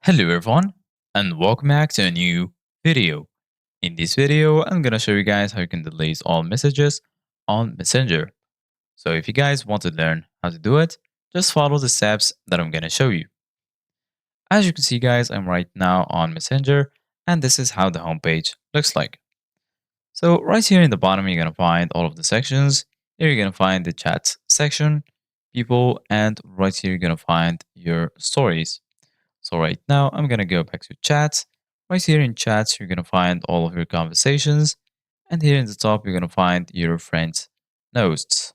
Hello everyone and welcome back to a new video. In this video, I'm gonna show you guys how you can delete all messages on Messenger. So if you guys want to learn how to do it, just follow the steps that I'm gonna show you. As you can see guys, I'm right now on Messenger and this is how the homepage looks like. So right here in the bottom, you're gonna find all of the sections. Here you're gonna find the chat section, people, and right here you're gonna find your stories. So right now, I'm going to go back to chats. Right here in chats, you're going to find all of your conversations. And here in the top, you're going to find your friends' notes.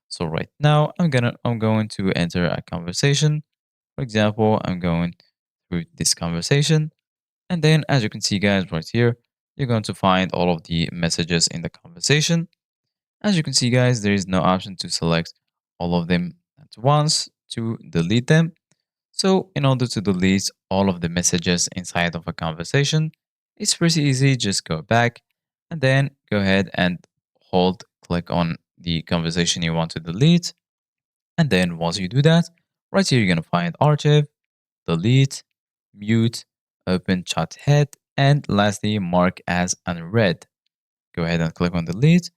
So right now, I'm going to enter a conversation. For example, I'm going through this conversation. And then as you can see, guys, right here, you're going to find all of the messages in the conversation. As you can see, guys, there is no option to select all of them at once to delete them. So in order to delete all of the messages inside of a conversation, it's pretty easy. Just go back and then go ahead and click on the conversation you want to delete. And then once you do that, right here, you're going to find archive, delete, mute, open chat head, and lastly, mark as unread. Go ahead and click on delete.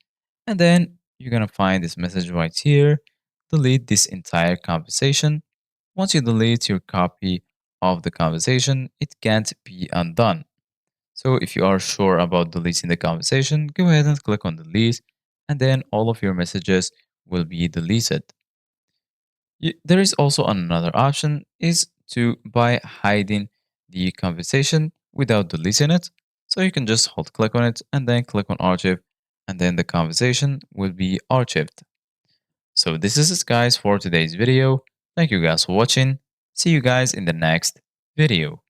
And then you're going to find this message right here. Delete this entire conversation. Once you delete your copy of the conversation, it can't be undone. So if you are sure about deleting the conversation, go ahead and click on delete, and then all of your messages will be deleted. There is also another option is to by hiding the conversation without deleting it. So you can just hold click on it and then click on archive, and then the conversation will be archived. So this is it guys for today's video. Thank you guys for watching. See you guys in the next video.